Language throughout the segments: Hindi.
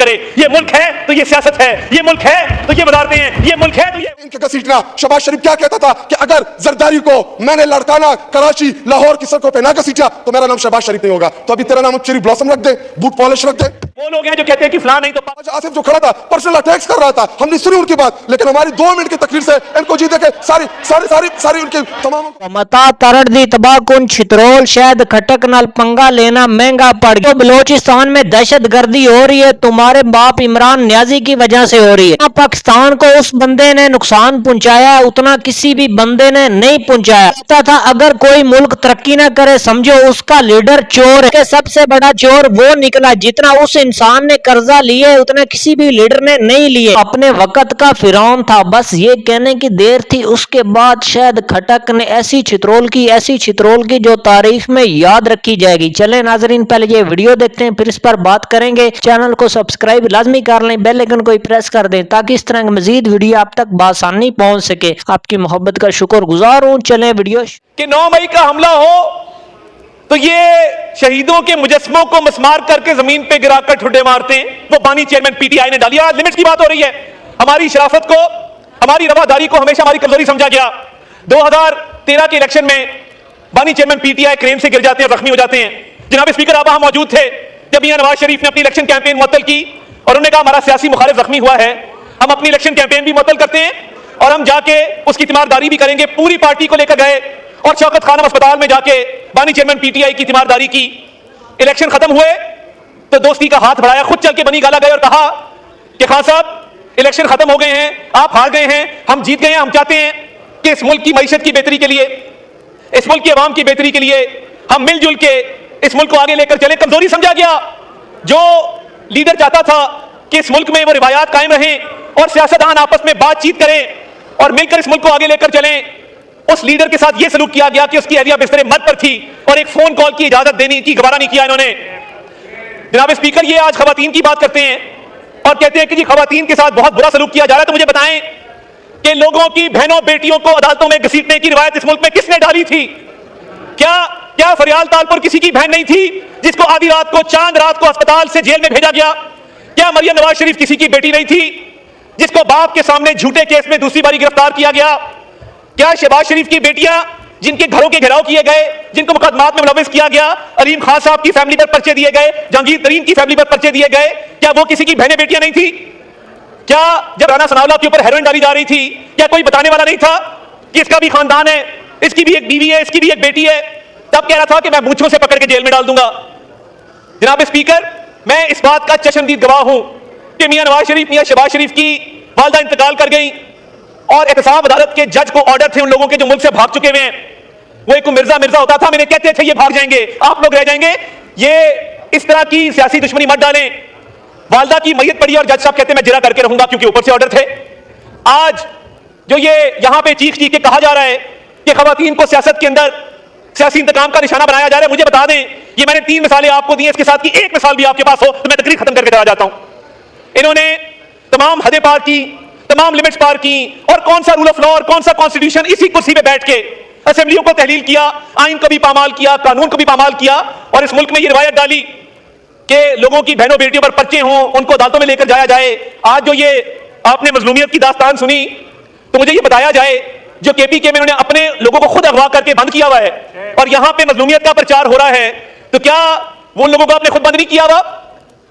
करे। ये मुल्क है तो ये सियासत है, ये मुल्क है तो ये वजारतें हैं, ये मुल्क है तो ये इनके घसीटना। शहबाज शरीफ क्या कहता था कि अगर जरदारी को मैंने लड़काना कराची लाहौर की सड़कों पे ना घसीटा तो मेरा नाम शहबाज शरीफ नहीं होगा। तो अभी तेरा नाम चेरी ब्लॉसम रख दे, बूट पॉलिश रख दे। वो लोग हैं जो कहते हैं कि फलां नहीं तो आज आसिफ जो खड़ा था पर्सनल अटैक्स कर रहा था, हमने सुनी उनकी बात, लेकिन हमारी 2 मिनट की तकरीर से इनको जीते के सारी सारी सारी सारी उनकी तमाम मता तरड़ दी तबाहकुन छितरोल शहद खटक नाल पंगा लेना महंगा पड़ गया। तो बलोचिस्तान में दहशत गर्दी हो रही है, तुम्हारे बाप इमरान न्याजी की वजह से हो रही है। पाकिस्तान को उस बंदे ने नुकसान पहुंचाया उतना किसी भी बंदे ने नहीं पहुंचाया। पता था अगर कोई मुल्क तरक्की ना करे समझो उसका लीडर चोर है। सबसे बड़ा चोर वो निकला, जितना उस इंसान ने कर्जा लिए उतना किसी भी लीडर ने नहीं लिए। अपने वक्त का फिरौन था, बस ये कहने की देर थी। उसके बाद शायद खटक ने ऐसी छितरोल की जो तारीख में याद रखी जाएगी। चले नाजरीन पहले ये वीडियो देखते हैं फिर इस पर बात करेंगे। चैनल को सब्सक्राइब लाजमी कर लें, बेल आइकन को प्रेस कर दें ताकि इस तरह की मजीद वीडियो आप तक बासानी पहुंच सके। आपकी मोहब्बत का शुक्रगुजार हूं। चले वीडियो कि 9 मई का हमला हो तो ये शहीदों के मुजस्मों को मसमार करके जमीन पे गिराकर ठुड्डे मारते हैं। वो बानी चेयरमैन पीटीआई ने डाली। आज लिमिट की बात हो रही है। हमारी शराफत को, हमारी रवादारी को हमेशा हमारी कमजोरी समझा गया। 2013 के इलेक्शन में बानी चेयरमैन पीटीआई क्रेन से गिर जाते हैं, जख्मी हो जाते हैं। जनाब स्पीकर आप वहां मौजूद थे जब मियां नवाज शरीफ ने अपनी इलेक्शन कैंपेन मुअत्तल की और उन्होंने कहा हमारा सियासी मुखालिफ जख्मी हुआ है, हम अपनी इलेक्शन कैंपेन भी मुअत्तल करते हैं और हम जाके उसकी तीमारदारी भी करेंगे। पूरी पार्टी को लेकर गए और शौकत खानम अस्पताल में जाके बानी चेयरमैन पीटीआई की तीमारदारी की। इलेक्शन खत्म हुए तो दोस्ती का हाथ बढ़ाया, खुद चल के बनी गाला गए और कहा कि खान साहब इलेक्शन खत्म हो गए हैं, आप हार गए हैं, हम जीत गए हैं। हम चाहते हैं कि इस मुल्क की मईशत की बेहतरी के लिए, इस मुल्क की आवाम की बेहतरी के लिए हम मिलजुल के इस मुल्क को आगे लेकर चले। कमजोरी समझा गया। जो लीडर चाहता था कि इस मुल्क में वो रिवायात कायम रहें और सियासतदान आपस में बातचीत करें और मिलकर इस मुल्क को आगे लेकर चलें, उस लीडर के साथ यह सलूक किया गया कि उसकी एरिया बिस्तरे मत पर थी और एक फोन कॉल की इजाजत देने की गवारा नहीं किया इन्होंने। जनाब स्पीकर ये आज खवातीन की बात करते हैं और कहते हैं कि जी खवातीन के साथ बहुत बुरा सलूक किया जा रहा है। तो मुझे बताएं कि लोगों की बहनों बेटियों को अदालतों में घसीटने की रिवायत इस मुल्क में किसने डाली थी? क्या फरियाल तालपुर किसी की बहन नहीं थी जिसको आधी रात को, चांद रात को अस्पताल से जेल में भेजा गया? क्या मरियम नवाज शरीफ किसी की बेटी नहीं थी जिसको बाप के सामने झूठे केस में दूसरी बारी गिरफ्तार किया गया? क्या शहबाज शरीफ की बेटियां जिनके घरों के घेराव किए गए, जिनको मुकदमात में मुलविस किया गया, अलीम खान साहब की फैमिली पर पर्चे दिए गए, जहांगीर तरीन की फैमिली पर पर्चे दिए गए, क्या वो किसी की बहनें बेटियां नहीं थी? क्या जब राना सनाउल्लाह के ऊपर हेरोइन डाली जा रही थी क्या कोई बताने वाला नहीं था कि इसका भी खानदान है, इसकी भी एक बीवी है, इसकी भी एक बेटी है? तब कह रहा था कि मैं मूंछों से पकड़ के जेल में डाल दूंगा। जनाब स्पीकर मैं इस बात का चशमदीद गवाह हूं कि मियां नवाज शरीफ, मियां शहबाज शरीफ की वालदा इंतकाल कर गई और एहतसाब अदालत के जज को ऑर्डर थे उन लोगों के जो मुल्क से भाग चुके हुए हैं। वो एक मिर्जा होता था, मैंने कहते थे ये भाग जाएंगे, आप लोग रह जाएंगे। ये इस तरह की सियासी दुश्मनी मत डालें। वालदा की मैयत पड़ी और जज साहब कहते मैं जिरा करके रहूंगा क्योंकि ऊपर से ऑर्डर थे। आज जो ये यहां पे चीख के कहा जा रहा है कि खवातीन को सियासत के अंदर सियासी इंतकाम का निशाना बनाया जा रहा है, मुझे बता दें ये मैंने 3 मिसालें आपको दी, इसके साथ की एक मिसाल भी आपके पास हो तो मैं तकरीर खत्म करके चला जाता हूं। इन्होंने तमाम हदें पार की, तमाम लिमिट्स पार की और कौन सा रूल ऑफ लॉ और कौन सा कॉन्स्टिट्यूशन, इसी कुर्सी पे बैठ के असेंबलियों को तहलील किया, आइन को भी पामाल किया, कानून को भी पामाल किया और इस मुल्क में ये रिवायत डाली कि लोगों की बहनों बेटियों पर पर्चे हों, उनको अदालतों में लेकर जाया जाए। आज जो ये आपने मजलूमियत की दास्तान सुनी तो मुझे ये बताया जाए जो केपीके में उन्होंने अपने लोगों को खुद अगवा करके बंद किया हुआ है और यहां पे मजलूमियत का प्रचार हो रहा है, तो क्या वो लोगों को आपने खुद बंद नहीं किया हुआ?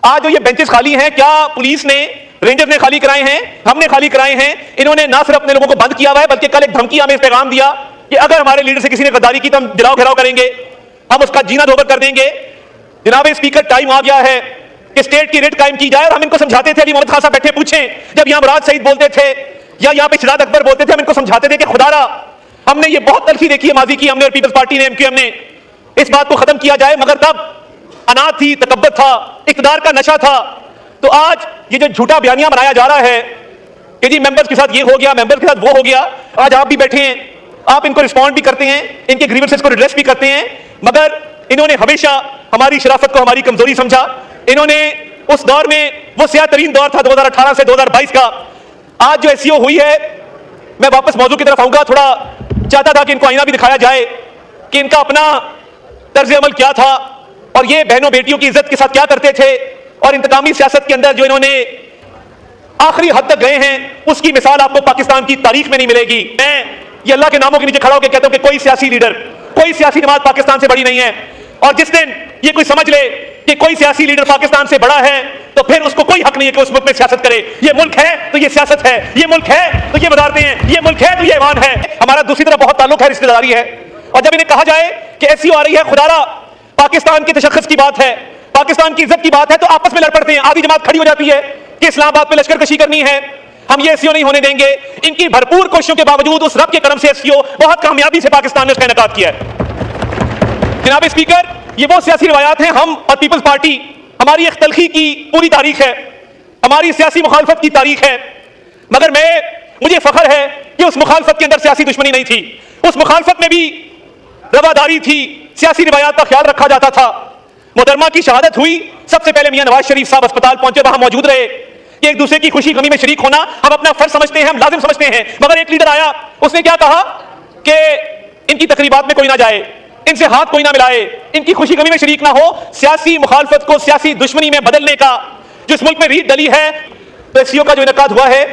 आज जो ये बेंचेस खाली हैं क्या पुलिस ने, रेंजर्स ने खाली कराए हैं, हमने खाली कराए हैं? इन्होंने ना सिर्फ अपने लोगों को बंद किया हुआ है बल्कि कल एक धमकी हमें पैगाम दिया कि अगर हमारे लीडर से किसी ने गद्दारी की तो हम जलाओ घेराव करेंगे, हम उसका जीना धोबर कर देंगे। जनाब स्पीकर टाइम आ गया है कि स्टेट की रेट कायम की जाए और हम इनको समझाते थे, अली मोहम्मद खान साहब बैठे पूछें जब यहां मुराद सईद बोलते थे या यहां पे शिराद अकबर बोलते थे, हम इनको समझाते थे कि खुदारा हमने ये बहुत तलखी देखी है माजी की, हमने और पीपल्स पार्टी ने, एमक्यूएम ने, इस बात को खत्म किया जाए, मगर तब अनाथ थी, तकब्बुर था, इक़्तिदार का नशा था। तो आज ये जो झूठा बयानिया बनाया जा रहा है कि जी मेंबर्स के साथ ये हो गया, मेंबर्स के साथ वो हो गया, आज आप भी बैठे हैं, आप इनको रिस्पॉन्ड भी करते हैं, इनके ग्रीवेंसेस को रिड्रेस भी करते हैं, मगर इन्होंने हमेशा हमारी शराफत को हमारी कमजोरी समझा। इन्होंने उस दौर में, वो स्याह तरीन दौर था 2018 से 2022 का, आज जो एसईओ हुई है, मैं वापस मौजू की तरफ आऊंगा। थोड़ा चाहता था कि इनको आईना भी दिखाया जाए कि इनका अपना तर्ज अमल क्या था और ये बहनों बेटियों की इज्जत के साथ क्या करते थे और और इंतकामी सियासत के अंदर जो इन्होंने आखिरी हद तक गए हैं, उसकी मिसाल आपको पाकिस्तान की तारीख में नहीं मिलेगी। मैं ये अल्लाह के नामों के नीचे खड़ा होकर कहता हूं कि कोई सियासी लीडर, कोई सियासी जमात पाकिस्तान से बड़ी नहीं है। और जिस दिन ये कोई समझ ले कि कोई सियासी लीडर पाकिस्तान से बड़ा है, तो फिर उसको कोई हक नहीं है कि उस मुल्क में सियासत करे। ये मुल्क है तो ये सियासत है, ये मुल्क है तो ये वजारतें हैं, ये मुल्क है तो ये ईमान है। हमारा दूसरी तरफ बहुत ताल्लुक है, रिश्तेदारी है। और जब इन्हें कहा जाए कि ऐसी आ रही है खुदारा पाकिस्तान के तशख्खुस की बात है, पाकिस्तान की इज्जत की बात है, तो आपस में लड़ पड़ते हैं। आधी जमात खड़ी हो जाती है कि इस्लामाबाद पे लश्कर कशी करनी है, हम ये एससीओ नहीं होने देंगे। इनकी भरपूर कोशिशों के बावजूद उस रब के करम से एससीओ बहुत कामयाबी से पाकिस्तान ने उसका इनेकाद किया है। जनाब स्पीकर, ये वो सियासी रवायात हैं, हम और पीपल्स पार्टी, हमारी एक तलखी की पूरी तारीख है, हमारी सियासी मुखालफत की तारीख है। मगर मुझे फख्र है कि उस मुखालफत के अंदर सियासी दुश्मनी नहीं थी, उस मुखालफत में भी रवादारी थी, सियासी रिवायात का ख्याल रखा जाता था। मोहतरमा की शहादत हुई, सबसे पहले मियां नवाज शरीफ साहब अस्पताल पहुंचे, वहां मौजूद रहे कि एक दूसरे की खुशी गमी में शरीक होना हम अपना फर्ज समझते हैं, हम लाजिम समझते हैं। मगर एक लीडर आया, उसने क्या कहा कि इनकी तकरीबात में कोई ना जाए, इनसे हाथ कोई ना मिलाए, इनकी खुशी गमी में शरीक ना हो। सियासी मुखालफत को सियासी दुश्मनी में बदलने का जो इस मुल्क में रीत डली है, तो एससीओ का जो इनेकाद हुआ है,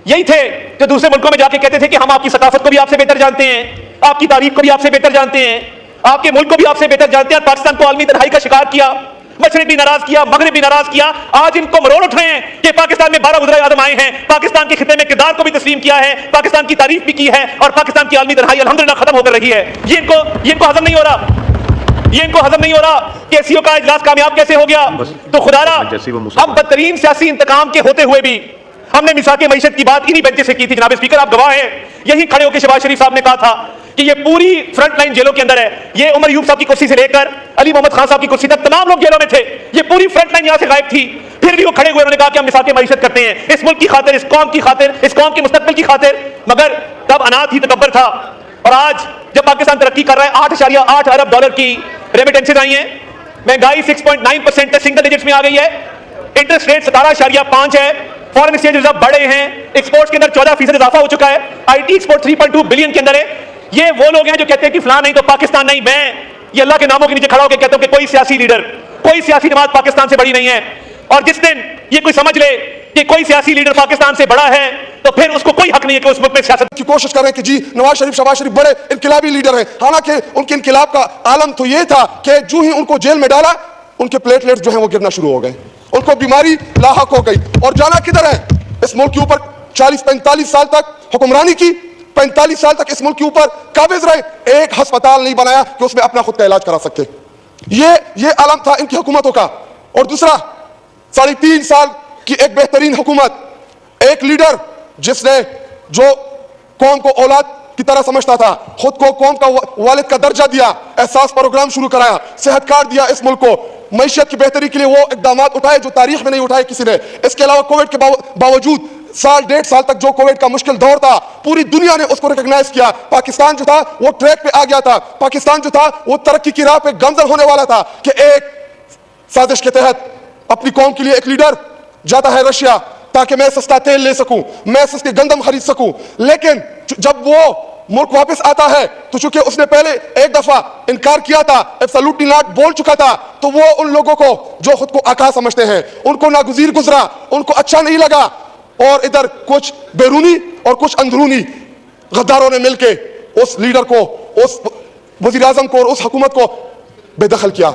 यही थे जो दूसरे मुल्कों में जाके कहते थे कि हम आपकी सकाफत को भी आपसे बेहतर जानते हैं, आपकी तारीख को भी आपसे बेहतर जानते हैं, आपके मुल्क को भी आपसे बेहतर जानते हैं। पाकिस्तान को आलमी तन्हाई का शिकार किया, मशरिक भी नाराज किया, मगरिब भी नाराज किया। आज इनको मरोड़ उठ रहे हैं कि पाकिस्तान में 12 वज़ीर आज़म आए हैं, पाकिस्तान के खिते में किरदार को भी तस्लीम किया है, पाकिस्तान की तारीफ भी की है, और पाकिस्तान की आलमी तन्हाई अल्हम्दुलिल्लाह खत्म होकर रही है। ये इनको हजम नहीं हो रहा, ये इनको हजम नहीं हो रहा कि एससीओ का इजलास कामयाब कैसे हो गया। तो खुदारा, हम बदतरीन सियासी इंतकाम के होते हुए भी हमने मिसाके मईशत की बात इन्हीं बेंचेस से की थी। जनाब स्पीकर, आप गवाह हैं, यही खड़े होकर शहबाज शरीफ साहब ने कहा था कि ये पूरी फ्रंट लाइन जेलों के अंदर है। ये उमर यूब साहब की कुर्सी से लेकर अली मोहम्मद खान साहब की कुर्सी तक तमाम लोग जेलों में थे। ये पूरी फ्रंट लाइन यहां से गायब थी, फिर भी वो खड़े हुए, उन्होंने कहा कि हम मिसाके मईशत करते हैं इस मुल्क की खातिर, इस कौम की खातिर, इस कौम के मुस्तकबिल की खातिर। मगर तब अनाथ ही तकब्बर था, और आज जब पाकिस्तान तरक्की कर रहा है, 8.8 अरब डॉलर की रेमिटेंसेज आई हैं, महंगाई 6.9% सिंगल डिजिट्स में आ गई है, इंटरेस्ट रेट 17.5 है, फॉरेन एक्सचेंज रिजर्व बढ़े हैं, एक्सपोर्ट्स के अंदर 14% इजाफा हो चुका है, आईटी एक्सपोर्ट 3.2 बिलियन के अंदर है। ये वो लोग हैं जो कहते हैं कि फलां नहीं तो पाकिस्तान नहीं। मैं ये अल्लाह के नामों के नीचे खड़ा होकर कहता हूं कि कोई सियासी लीडर, कोई सियासी जमात पाकिस्तान से बड़ी नहीं है। और जिस दिन ये कोई समझ ले कि कोई सियासी लीडर पाकिस्तान से बड़ा है, तो फिर उसको कोई हक नहीं है कि उस मुल्क में सियासत की कोशिश करें कि जी नवाज शरीफ, शहबाज शरीफ बड़े इनकिलाबी लीडर हैं। हालांकि उनके इनकिलाब का आलम तो ये था कि जो ही उनको जेल में डाला, उनके प्लेटलेट्स जो हैं वो गिरना शुरू हो गए, उनको बीमारी लाहक हो गई। और जाना किधर है? इस मुल्क के ऊपर 40-45 साल तक हुक्मरानी की, 45 साल तक इस मुल्क के ऊपर काबिज रहे, एक अस्पताल नहीं बनाया कि उसमें अपना खुद का इलाज करा सकते। ये आलम था इनकी हुकूमतों का। और दूसरा, 3.5 साल की एक बेहतरीन हुकूमत, एक लीडर जिसने जो कौम को औलाद की तरह समझता था, खुद को कौम का वालिद का दर्जा दिया, एहसास प्रोग्राम शुरू कराया, सेहत कार्ड दिया इस मुल्क को, मईशत की बेहतरी के लिए वो इकदाम उठाए जो तारीख में नहीं उठाए किसी ने। इसके अलावा कोविड के बावजूद 1.5 साल तक जो कोविड का मुश्किल दौर था, पूरी दुनिया ने उसको रिकॉग्नाइज किया। पाकिस्तान जो था वो ट्रैक पे आ गया था, पाकिस्तान जो था वो तरक्की की राह पे गमजन होने वाला था कि एक साजिश के तहत अपनी कौम के लिए एक लीडर जाता है रशिया ताकि मैं सस्ता तेल ले सकूं, मैं सस्ती गंदम खरीद सकूं। लेकिन जब वो मुल्क वापस आता है तो चूंकि उसने पहले एक दफा इनकार किया था, एब्सोल्युटली नॉट बोल चुका था, तो वो उन लोगों को जो खुद को आका समझते हैं, उनको नागुज़ीर गुजरा, उनको अच्छा नहीं लगा। और इधर कुछ बैरूनी और कुछ अंदरूनी गद्दारों ने मिलकर उस लीडर को, उस वज़ीर आज़म को और उस हुकूमत को बेदखल किया।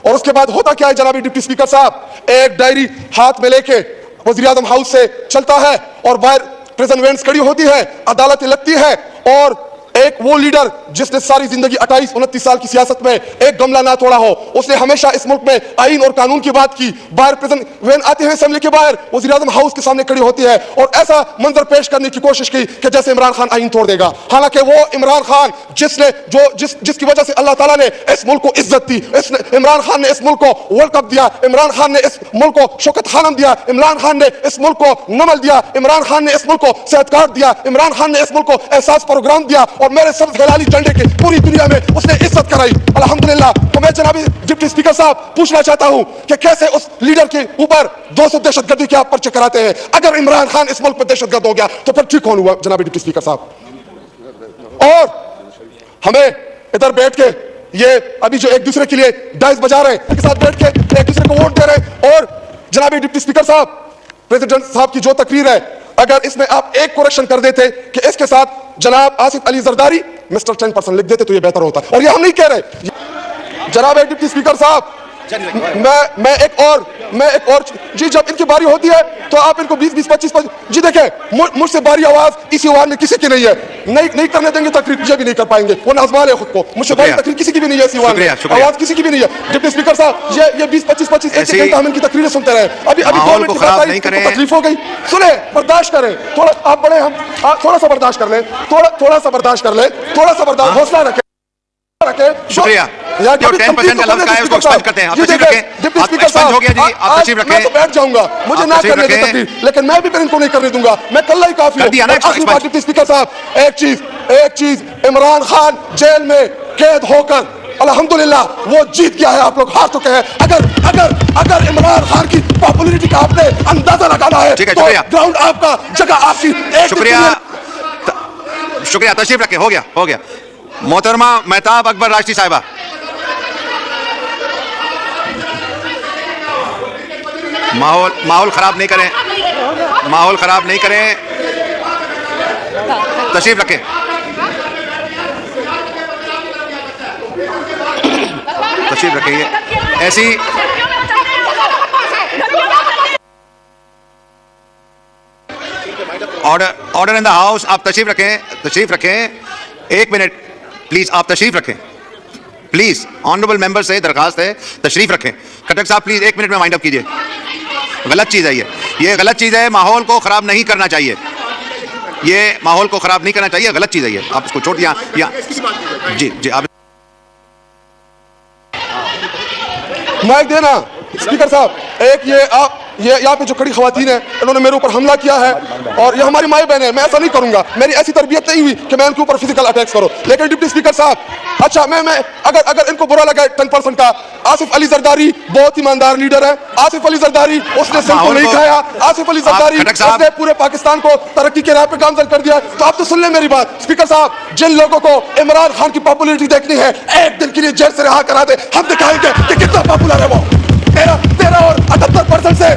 और उसके बाद होता क्या है जनाबी डिप्टी स्पीकर साहब, एक डायरी हाथ में लेके वज़ीर आज़म हाउस से चलता है और बाहर प्रेजेंट वेंट्स खड़ी होती है, अदालतें लगती है, और एक वो लीडर जिसने सारी जिंदगी 28-29 साल की सियासत में एक गमला ना तोड़ा हो, उसने हमेशा इस मुल्क में आईन और कानून की बात की, बाहर प्रेजेंट वैन आते हैं असेंबली के बाहर, वज़ीर आज़म हाउस के सामने खड़ी होती है और ऐसा मंजर पेश करने की कोशिश की कि जैसे इमरान खान आईन तोड़ देगा। हालांकि वो इमरान खान जिसकी वजह से अल्लाह ताला ने इस मुल्क को इज्जत दी, इमरान खान ने इस मुल्क को वर्ल्ड कप दिया, इमरान खान ने इस मुल्क को शौकत खानम दिया, इमरान खान ने इस मुल्क को नमल दिया, इमरान खान ने इस मुल्क को सेहत कार्ड दिया, इमरान खान ने इस मुल्क को एहसास प्रोग्राम दिया, और मेरे सब्ज़ हिलाली झंडे की पूरी दुनिया में उसने इज्जत कराई, अल्हम्दुलिल्लाह। तो मैं जनाबी डिप्टी स्पीकर साहब पूछना चाहता हूं कि कैसे उस लीडर के ऊपर 200 दहशतगर्दी के आप पर्चे कराते हैं? अगर इमरान खान इस मुल्क में दहशतगर्द हो गया तो फिर ठीक कौन हुआ जनाबी डिप्टी स्पीकर साहब? और हमें इधर बैठ के ये अभी जो एक दूसरे के लिए डाइस बजा रहे हैं, एक साथ बैठ के एक दूसरे को वोट दे रहे हैं, और जनाब डिप्टी स्पीकर साहब, प्रेसिडेंट साहब की जो तकरीर है, अगर इसमें आप एक कोरेक्शन कर देते कि इसके साथ जनाब आसिफ अली जरदारी मिस्टर 10% लिख देते तो ये बेहतर होता। और ये हम नहीं कह रहे जनाब डिप्टी स्पीकर साहब, मैं एक और जी, जब इनकी बारी होती है तो आप इनको 20-25 जी देखें, मुझसे बारी आवाज इसी आवाज में किसी की नहीं है, नहीं करने देंगे तकरीर, मुझे भी नहीं कर पाएंगे, वो नाजमाल है खुद को, मुझसे बारी तकरीर किसी की भी नहीं है, इसी आवाज में आवाज किसी की भी नहीं है। डिप्टी स्पीकर साहब, ये 20-25 एक घंटा हम इनकी तकरीरें सुनते रहे, अभी 2 मिनट की बात आई, तकलीफ हो गई, सुने, बर्दाश्त करें थोड़ा, आप बड़े, हम थोड़ा सा बर्दाश्त कर लें, थोड़ा सा बर्दाश्त कर लें, थोड़ा सा बर्दाश्त, हौसला रखें। शुक्रिया। जो 10% का लफ्ज का है उसको एक्सपेंड करते हैं। आप तशरीफ रखें। डिप्टी स्पीकर साहब, हो गया जी, आप तशरीफ रखें। मैं तो बैठ जाऊंगा, मुझे ना करने दें तकरीर, लेकिन मैं भी फिर इनको नहीं करने दूंगा, मैं कल ही काफी हूं। आखिरी बात डिप्टी स्पीकर साहब, एक चीज, इमरान खान जेल में कैद होकर अल्हम्दुलिल्लाह वो जीत गया है, आप लोग हार चुके हैं। अगर इमरान खान की पॉपुलैरिटी का आपने अंदाजा लगाना है तो ग्राउंड आपका, जगह आपकी। शुक्रिया, तशरीफ रखें। हो गया। मोहतरमा मेहताब अकबर राष्ट्रीय साहिबा, माहौल खराब नहीं करें, तशरीफ रखें। ऐसी ऑर्डर इन द हाउस। आप तशरीफ रखें। 1 मिनट प्लीज, आप तशरीफ रखें प्लीज। ऑनरेबल मेंबर से दरखास्त है, तशरीफ रखें। खटक साहब प्लीज 1 मिनट में वाइंड अप कीजिए। गलत चीज है ये गलत चीज है, माहौल को खराब नहीं करना चाहिए, गलत चीज है ये। आप इसको छोड़ दिया जी आप माइक देना स्पीकर साहब। एक ये यहाँ पे जो खड़ी खवातीन है, इन्होंने मेरे ऊपर हमला किया है और ये हमारी माई बहन है, मैं ऐसा नहीं करूंगा, मेरी ऐसी तरबियत नहीं हुई कि मैं इनके ऊपर फिजिकल अटैक्स करूं। लेकिन डिप्टी स्पीकर साहब, अच्छा मैं अगर इनको बुरा लगा 10% का, आसिफ अली जरदारी बहुत ईमानदार लीडर है। आसिफ अली जरदारी उसने सिर को नहीं खाया, आसिफ अली जरदारी उसने पूरे पाकिस्तान को तरक्की के राह पे गामजन कर दिया। तो आप तो सुन लें मेरी बात स्पीकर साहब, जिन लोगों को इमरान खान की पॉपुलैरिटी देखनी है, एक दिन के लिए जेल से रिहा करा दे, हम दिखाएंगे कि कितना पॉपुलर है वो। 13 और 78% से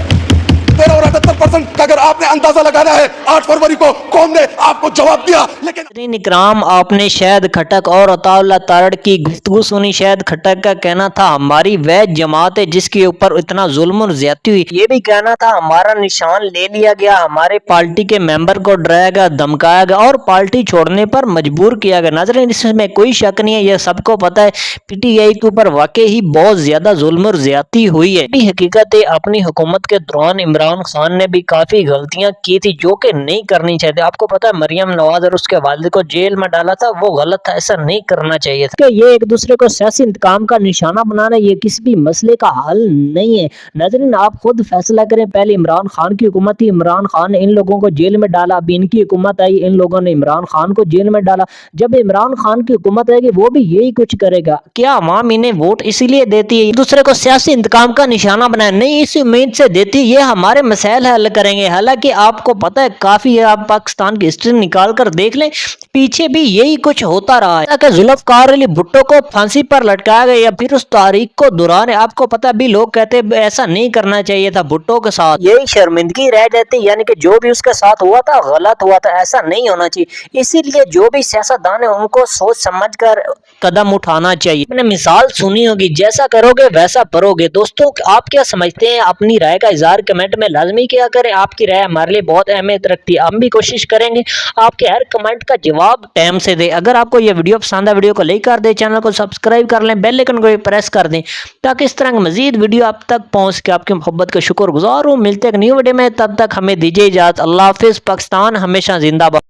13 और 78% का अगर आपने अंदाजा लगाना है, 8 फरवरी को कौम ने आपको जवाब दिया। लेकिन इकराम, आपने शाहिद खट्टक और अताउल्लाह तारड़ की गुफ्तगू सुनी। शाहिद खट्टक का कहना था हमारी वह जमात है जिसके ऊपर इतना जुल्म और ज्यादती हुई। ये भी कहना था हमारा निशान ले लिया गया, हमारे पार्टी के मेंबर को डराया गया, धमकाया गया और पार्टी छोड़ने पर मजबूर किया गया। नाज़रीन, इसमें कोई शक नहीं है, यह सबको पता है PTI के ऊपर वाकई ही बहुत ज्यादा जुल्म और ज्यादती हुई है। हकीकत है, अपनी हुकूमत के दौरान इमरान खान ने भी काफी गलतियां की थी जो कि नहीं करनी चाहिए। आपको पता है मरियम नवाज और उसके वालिद को जेल में डाला था, वो गलत था, ऐसा नहीं करना चाहिए था। ये एक दूसरे को सियासी इंतकाम का निशाना बनाना ये किसी भी मसले का हल नहीं है। नाज़रीन, आप खुद फैसला करें। पहले इमरान खान की हुकूमत थी, इमरान खान ने इन लोगों को जेल में डाला, अब इनकी हुकूमत आई, इन लोगों ने इमरान खान को जेल में डाला। जब इमरान खान की हुकूमत आएगी वो भी यही कुछ करेगा। क्या अवाम इन्हें वोट इसीलिए देती है एक दूसरे को सियासी इंतकाम का निशाना बनाए? नहीं, इस उम्मीद से देती ये हमारे मसाइल हल करेंगे। हालांकि आपको पता है काफी, आप पाकिस्तान की हिस्ट्री निकाल कर देख लें, पीछे भी यही कुछ होता रहा है कि जुल्फकार अली भुट्टो को फांसी पर लटकाया गया, फिर उस तारीख को दोहराने। आपको पता भी लोग कहते ऐसा नहीं करना चाहिए था भुट्टो के साथ, यही शर्मिंदगी रह जाती, यानी कि जो भी उसके साथ हुआ था गलत हुआ था, ऐसा नहीं होना चाहिए। इसीलिए जो भी सियासतदान है उनको सोच समझ कर कदम उठाना चाहिए। मैंने मिसाल सुनी होगी, जैसा करोगे वैसा परोगे। दोस्तों, आप क्या समझते हैं? अपनी राय का इजहार कमेंट में लाजमी किया करें, आपकी राय हमारे लिए बहुत अहमियत रखती है। हम भी कोशिश करेंगे आपके हर कमेंट का जवाब टाइम से दे। अगर आपको यह वीडियो पसंद है, वीडियो को लाइक कर दें, चैनल को सब्सक्राइब कर लें, बेल आइकन को भी प्रेस कर दें ताकि इस तरह की मजीद वीडियो आप तक पहुंच के आपकी मोहब्बत का शुक्रगुजार हूं। मिलते हैं एक न्यू वीडियो में, तब तक हमें दीजिए इजाजत। अल्लाह हाफिज। पाकिस्तान हमेशा जिंदाबाद।